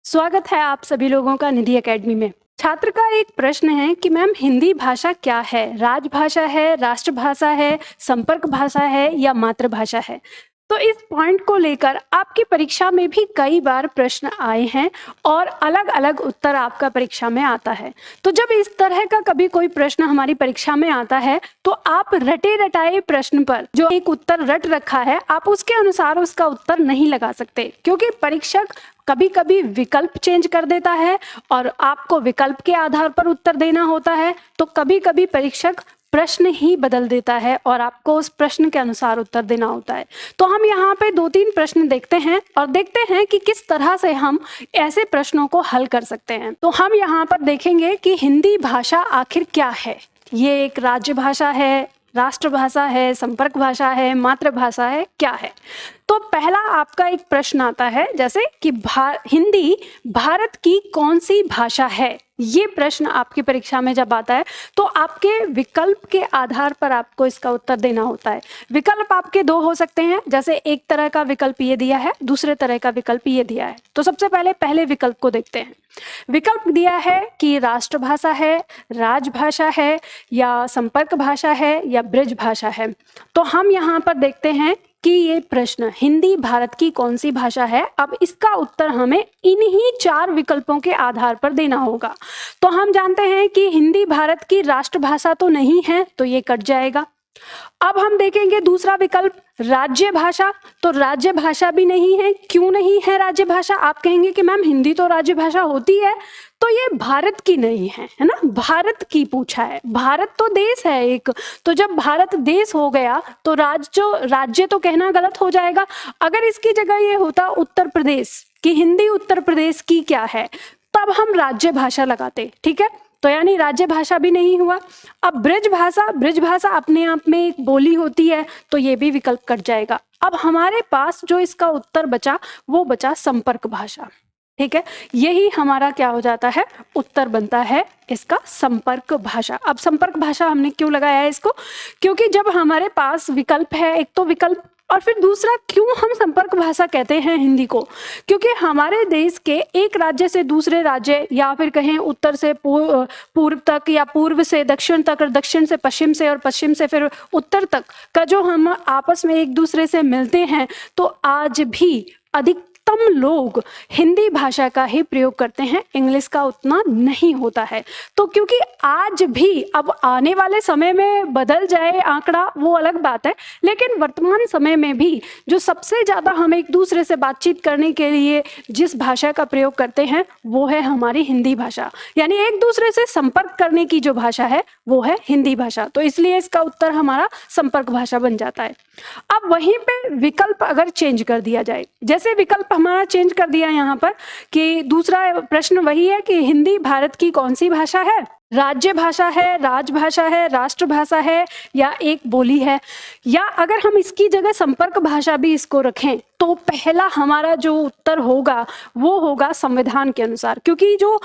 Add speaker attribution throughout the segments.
Speaker 1: स्वागत है आप सभी लोगों का निधि एकेडमी में। छात्र का एक प्रश्न है कि मैम हिंदी भाषा क्या है? राजभाषा है, राष्ट्रभाषा है, संपर्क भाषा है या मातृभाषा है? तो इस पॉइंट को लेकर आपकी परीक्षा में भी कई बार प्रश्न आए हैं और अलग अलग उत्तर आपका परीक्षा में आता है। तो जब इस तरह का कभी कोई प्रश्न हमारी परीक्षा में आता है तो आप रटे रटाए प्रश्न पर जो एक उत्तर रट रखा है आप उसके अनुसार उसका उत्तर नहीं लगा सकते, क्योंकि परीक्षक कभी कभी विकल्प चेंज कर देता है और आपको विकल्प के आधार पर उत्तर देना होता है। तो कभी कभी परीक्षक प्रश्न ही बदल देता है और आपको उस प्रश्न के अनुसार उत्तर देना होता है। तो हम यहाँ पे 2-3 प्रश्न देखते हैं और देखते हैं कि किस तरह से हम ऐसे प्रश्नों को हल कर सकते हैं। तो हम यहाँ पर देखेंगे कि हिंदी भाषा आखिर क्या है। ये एक राज्य भाषा है, राष्ट्रभाषा है, संपर्क भाषा है, मातृभाषा है, क्या है? तो पहला आपका एक प्रश्न आता है जैसे कि हिंदी भारत की कौन सी भाषा है। ये प्रश्न आपकी परीक्षा में जब आता है तो आपके विकल्प के आधार पर आपको इसका उत्तर देना होता है। विकल्प आपके 2 हो सकते हैं, जैसे एक तरह का विकल्प ये दिया है, दूसरे तरह का विकल्प ये दिया है। तो सबसे पहले विकल्प को देखते हैं। विकल्प दिया है कि राष्ट्रभाषा है, राजभाषा है या संपर्क भाषा है या ब्रज भाषा है। तो हम यहाँ पर देखते हैं कि ये प्रश्न हिंदी भारत की कौन सी भाषा है, अब इसका उत्तर हमें इन्हीं 4 विकल्पों के आधार पर देना होगा। तो हम जानते हैं कि हिंदी भारत की राष्ट्रभाषा तो नहीं है, तो ये कट जाएगा। अब हम देखेंगे दूसरा विकल्प राज्य भाषा। तो राज्य भाषा भी नहीं है। क्यों नहीं है राज्य भाषा? आप कहेंगे कि मैम हिंदी तो राज्य भाषा होती है। तो ये भारत की नहीं है, है ना, भारत की पूछा है। भारत तो देश है एक, तो जब भारत देश हो गया तो राज्य तो कहना गलत हो जाएगा। अगर इसकी जगह ये होता उत्तर प्रदेश की, हिंदी उत्तर प्रदेश की क्या है, तब हम राज्य भाषा लगाते, ठीक है। तो यानी राज्य भाषा भी नहीं हुआ। अब ब्रज भाषा अपने आप में एक बोली होती है, तो ये भी विकल्प कट जाएगा। अब हमारे पास जो इसका उत्तर बचा वो बचा संपर्क भाषा, ठीक है। यही हमारा क्या हो जाता है, उत्तर बनता है इसका संपर्क भाषा। अब संपर्क भाषा हमने क्यों लगाया है इसको? क्योंकि जब हमारे पास विकल्प है, एक तो विकल्प और फिर दूसरा क्यों हम संपर्क भाषा कहते हैं हिंदी को, क्योंकि हमारे देश के एक राज्य से दूसरे राज्य या फिर कहें उत्तर से पूर्व तक या पूर्व से दक्षिण तक और दक्षिण से पश्चिम से और पश्चिम से फिर उत्तर तक का जो हम आपस में एक दूसरे से मिलते हैं, तो आज भी अधिकतम लोग हिंदी भाषा का ही प्रयोग करते हैं, इंग्लिश का उतना नहीं होता है। तो क्योंकि आज भी, अब आने वाले समय में बदल जाए आंकड़ा वो अलग बात है, लेकिन वर्तमान समय में भी जो सबसे ज्यादा हम एक दूसरे से बातचीत करने के लिए जिस भाषा का प्रयोग करते हैं वो है हमारी हिंदी भाषा। यानी एक दूसरे से संपर्क करने की जो भाषा है वो है हिंदी भाषा। तो इसलिए इसका उत्तर हमारा संपर्क भाषा बन जाता है। अब वहीं पे विकल्प अगर चेंज कर दिया जाए, जैसे विकल्प हमारा चेंज कर दिया यहाँ पर कि दूसरा प्रश्न वही है कि हिंदी भारत की कौन सी भाषा है, राज्य भाषा है, राजभाषा है, राष्ट्रभाषा है या एक बोली है, या अगर हम इसकी जगह संपर्क भाषा भी इसको रखें तो पहला हमारा जो उत्तर होगा वो होगा संविधान के अनुसार। क्योंकि जो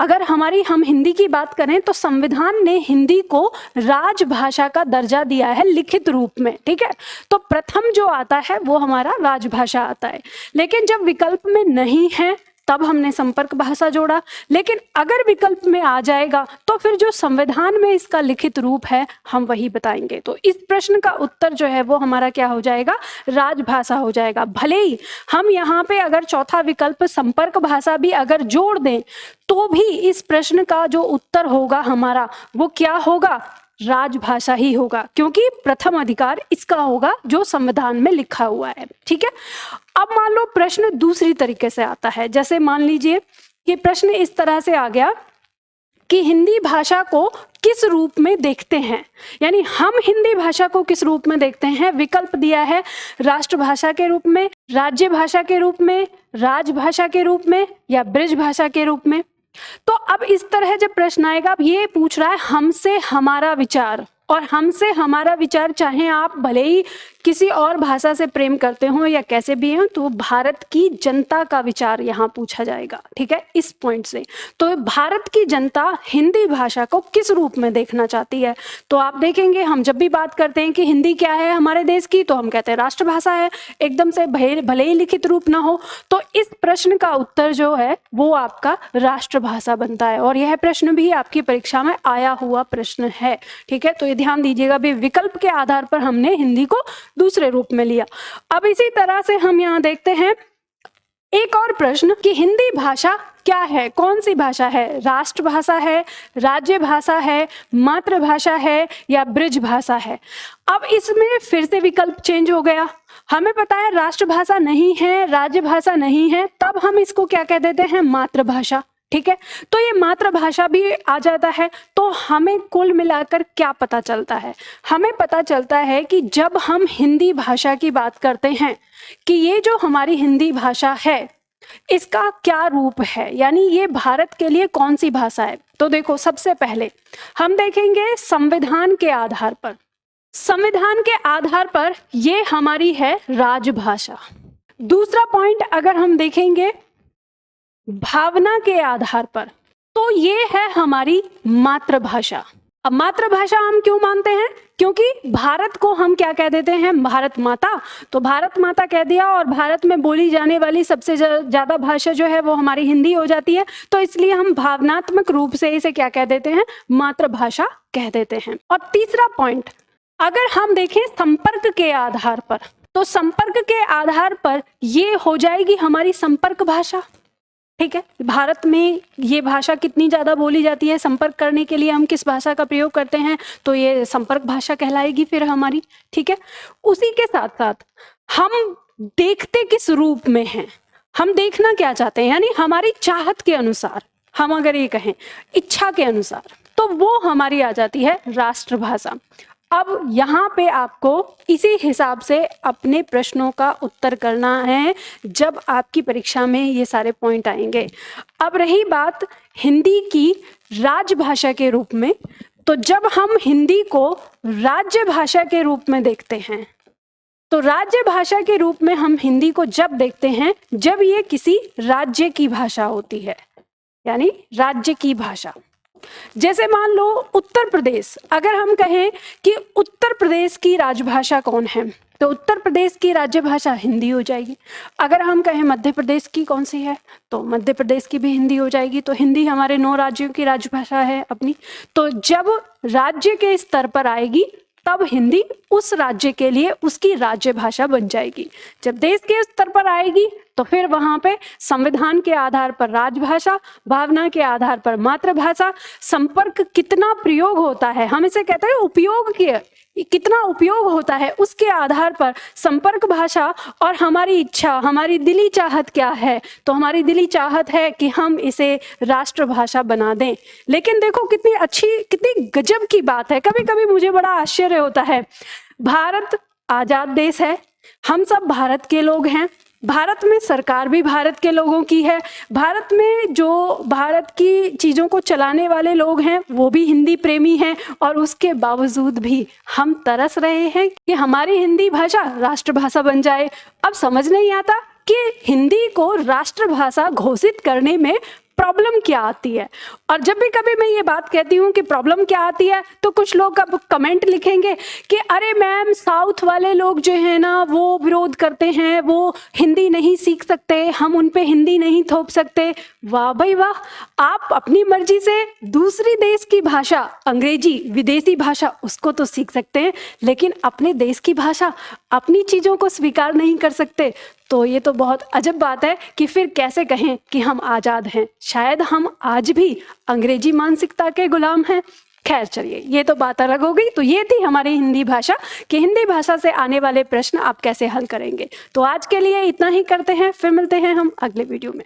Speaker 1: अगर हम हिंदी की बात करें तो संविधान ने हिंदी को राजभाषा का दर्जा दिया है लिखित रूप में, ठीक है। तो प्रथम जो आता है वो हमारा राजभाषा आता है, लेकिन जब विकल्प में नहीं है तब हमने संपर्क भाषा जोड़ा। लेकिन अगर विकल्प में आ जाएगा तो फिर जो संविधान में इसका लिखित रूप है हम वही बताएंगे। तो इस प्रश्न का उत्तर जो है वो हमारा क्या हो जाएगा, राजभाषा हो जाएगा। भले ही हम यहाँ पे अगर चौथा विकल्प संपर्क भाषा भी अगर जोड़ दें तो भी इस प्रश्न का जो उत्तर होगा हमारा वो क्या होगा, राजभाषा ही होगा, क्योंकि प्रथम अधिकार इसका होगा जो संविधान में लिखा हुआ है, ठीक है। अब मान लो प्रश्न दूसरी तरीके से आता है, जैसे मान लीजिए कि प्रश्न इस तरह से आ गया कि हिंदी भाषा को किस रूप में देखते हैं, यानी हम हिंदी भाषा को किस रूप में देखते हैं। विकल्प दिया है राष्ट्रभाषा के रूप में, राज्य भाषा के रूप में, राजभाषा के रूप में या ब्रज भाषा के रूप में। तो अब इस तरह जब प्रश्न आएगा, अब ये पूछ रहा है हमसे हमारा विचार, और हमसे हमारा विचार, चाहे आप भले ही किसी और भाषा से प्रेम करते हो या कैसे भी हो, तो भारत की जनता का विचार यहाँ पूछा जाएगा, ठीक है, इस पॉइंट से। तो भारत की जनता हिंदी भाषा को किस रूप में देखना चाहती है? तो आप देखेंगे, हम जब भी बात करते हैं कि हिंदी क्या है हमारे देश की, तो हम कहते हैं राष्ट्रभाषा है, एकदम से भले ही लिखित रूप ना हो। तो इस प्रश्न का उत्तर जो है वो आपका राष्ट्रभाषा बनता है, और यह प्रश्न भी आपकी परीक्षा में आया हुआ प्रश्न है, ठीक है। तो ये ध्यान दीजिएगा, भी विकल्प के आधार पर हमने हिंदी को दूसरे रूप में लिया। अब इसी तरह से हम यहाँ देखते हैं एक और प्रश्न कि हिंदी भाषा क्या है, कौन सी भाषा है? राष्ट्रभाषा है, राज्य भाषा है, मातृभाषा है या ब्रज भाषा है? अब इसमें फिर से विकल्प चेंज हो गया। हमें पता है राष्ट्रभाषा नहीं है, राज्य भाषा नहीं है, तब हम इसको क्या कह देते हैं? मातृभाषा, ठीक है। तो ये मातृभाषा भी आ जाता है। तो हमें कुल मिलाकर क्या पता चलता है? हमें पता चलता है कि जब हम हिंदी भाषा की बात करते हैं कि ये जो हमारी हिंदी भाषा है इसका क्या रूप है, यानी ये भारत के लिए कौन सी भाषा है। तो देखो, सबसे पहले हम देखेंगे संविधान के आधार पर। संविधान के आधार पर ये हमारी है राजभाषा। दूसरा पॉइंट अगर हम देखेंगे भावना के आधार पर, तो ये है हमारी मातृभाषा। अब मातृभाषा हम क्यों मानते हैं? क्योंकि भारत को हम क्या कह देते हैं? भारत माता। तो भारत माता कह दिया, और भारत में बोली जाने वाली सबसे ज्यादा भाषा जो है वो हमारी हिंदी हो जाती है। तो इसलिए हम भावनात्मक रूप से इसे क्या कह देते हैं? मातृभाषा कह देते हैं। और तीसरा पॉइंट अगर हम देखें संपर्क के आधार पर, तो संपर्क के आधार पर ये हो जाएगी हमारी संपर्क भाषा, ठीक है। भारत में ये भाषा कितनी ज़्यादा बोली जाती है, संपर्क करने के लिए हम किस भाषा का प्रयोग करते हैं, तो ये संपर्क भाषा कहलाएगी फिर हमारी, ठीक है। उसी के साथ साथ हम देखते किस रूप में हैं, हम देखना क्या चाहते हैं, यानी हमारी चाहत के अनुसार, हम अगर ये कहें इच्छा के अनुसार, तो वो हमारी आ जाती है राष्ट्रभाषा। अब यहाँ पे आपको इसी हिसाब से अपने प्रश्नों का उत्तर करना है जब आपकी परीक्षा में ये सारे पॉइंट आएंगे। अब रही बात हिंदी की राजभाषा के रूप में, तो जब हम हिंदी को राज्य भाषा के रूप में देखते हैं, तो राज्य भाषा के रूप में हम हिंदी को जब देखते हैं जब ये किसी राज्य की भाषा होती है, यानी राज्य की भाषा। जैसे मान लो उत्तर प्रदेश, अगर हम कहें कि उत्तर प्रदेश की राजभाषा कौन है, तो उत्तर प्रदेश की राज्य भाषा हिंदी हो जाएगी। अगर हम कहें मध्य प्रदेश की कौन सी है, तो मध्य प्रदेश की भी हिंदी हो जाएगी। तो हिंदी हमारे 9 राज्यों की राजभाषा है अपनी। तो जब राज्य के स्तर पर आएगी तब हिंदी उस राज्य के लिए उसकी राज्य भाषा बन जाएगी। जब देश के स्तर पर आएगी तो फिर वहां पे संविधान के आधार पर राजभाषा, भावना के आधार पर मातृभाषा, संपर्क कितना प्रयोग होता है, हम इसे कहते हैं उपयोग के कितना उपयोग होता है, उसके आधार पर संपर्क भाषा, और हमारी इच्छा, हमारी दिली चाहत क्या है, तो हमारी दिली चाहत है कि हम इसे राष्ट्रभाषा बना दें। लेकिन देखो कितनी अच्छी, कितनी गजब की बात है, कभी कभी मुझे बड़ा आश्चर्य होता है। भारत आजाद देश है, हम सब भारत के लोग हैं, भारत में सरकार भी भारत के लोगों की है, भारत में जो भारत की चीज़ों को चलाने वाले लोग हैं वो भी हिंदी प्रेमी हैं, और उसके बावजूद भी हम तरस रहे हैं कि हमारी हिंदी भाषा राष्ट्रभाषा बन जाए। अब समझ नहीं आता कि हिंदी को राष्ट्रभाषा घोषित करने में प्रॉब्लम क्या आती है। और जब भी कभी मैं ये बात कहती हूँ कि प्रॉब्लम क्या आती है, तो कुछ लोग अब कमेंट लिखेंगे कि अरे मैम साउथ वाले लोग जो है ना वो विरोध करते हैं, वो हिंदी नहीं सीख सकते, हम उन पे हिंदी नहीं थोप सकते। वाह भाई वाह, आप अपनी मर्जी से दूसरी देश की भाषा, अंग्रेजी विदेशी भाषा, उसको तो सीख सकते हैं, लेकिन अपने देश की भाषा, अपनी चीज़ों को स्वीकार नहीं कर सकते। तो ये तो बहुत अजब बात है कि फिर कैसे कहें कि हम आज़ाद हैं। शायद हम आज भी अंग्रेजी मानसिकता के गुलाम हैं। खैर चलिए, ये तो बात अलग हो गई। तो ये थी हमारी हिंदी भाषा कि हिंदी भाषा से आने वाले प्रश्न आप कैसे हल करेंगे। तो आज के लिए इतना ही करते हैं, फिर मिलते हैं हम अगले वीडियो में।